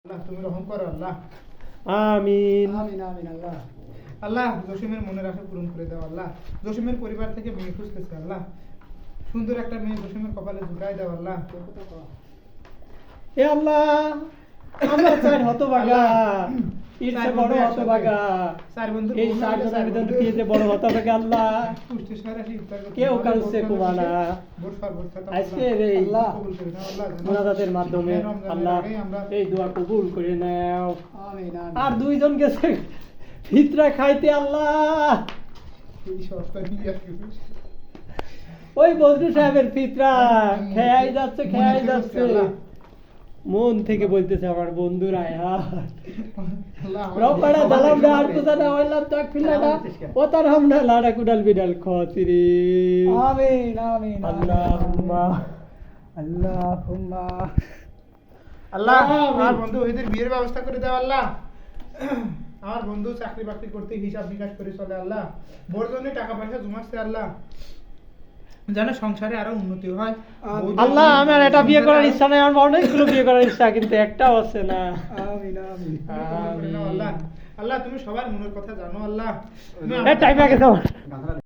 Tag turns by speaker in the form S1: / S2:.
S1: আল্লাহ তুমি রহম করো আল্লাহ।
S2: আমিন
S1: আমিন আমিন আল্লাহ। আল্লাহ জসিমের মনের আশা পূরণ করে দাও আল্লাহ। জসিমের পরিবার থেকে মেয়ে খুঁজতেছে আল্লাহ, সুন্দর একটা মেয়ে জসিমের কপালে জুটাই দাও আল্লাহ।
S2: এ আল্লাহ, আমরা চাই হতভাগা, ঈর্ষে বড় হতভাগা,
S1: চার বন্ধু
S2: এই চারজনের ভিতর কে যে বড় হতভাগা আল্লাহ, কেউ কাউকে কুবানা। আজকের এই মুনাজাতের মাধ্যমে আল্লাহ এই দোয়া কবুল করে নাও। আর দুইজন গেছে ফিতরা খাইতে আল্লাহ, ওই বজরু সাহেবের ফিতরা খেয়াই যাচ্ছে। মন থেকে বলতেছে আমার বন্ধুরা রপাড়া দালাম না আর কোথা না হইলাম তাক ফিলাটা ও তার হামনা লাড়া কুডাল বিডাল খসিরি।
S1: আমিন আমিন
S2: আল্লাহুম্মা
S1: আল্লাহুম্মা। আল্লাহ আমার বন্ধু ওদের বিয়ের ব্যবস্থা করে দাও আল্লাহ। আমার বন্ধু চাকরি বাকরি করতে হিসাব নিকাশ করে চলে আল্লাহ, বড় জন্য টাকা পয়সা জমাচ্ছে আল্লাহ, যেন সংসারে আরো উন্নতি হয়
S2: আল্লাহ। আমার এটা বিয়ে করার ইচ্ছা নাই, আমার অনেকগুলো বিয়ে করার ইচ্ছা কিন্তু একটাও আছে না।
S1: আমিন আমিন আল্লাহ। আল্লাহ তুমি সবার মনের কথা জানো আল্লাহ।
S2: টাইম আগে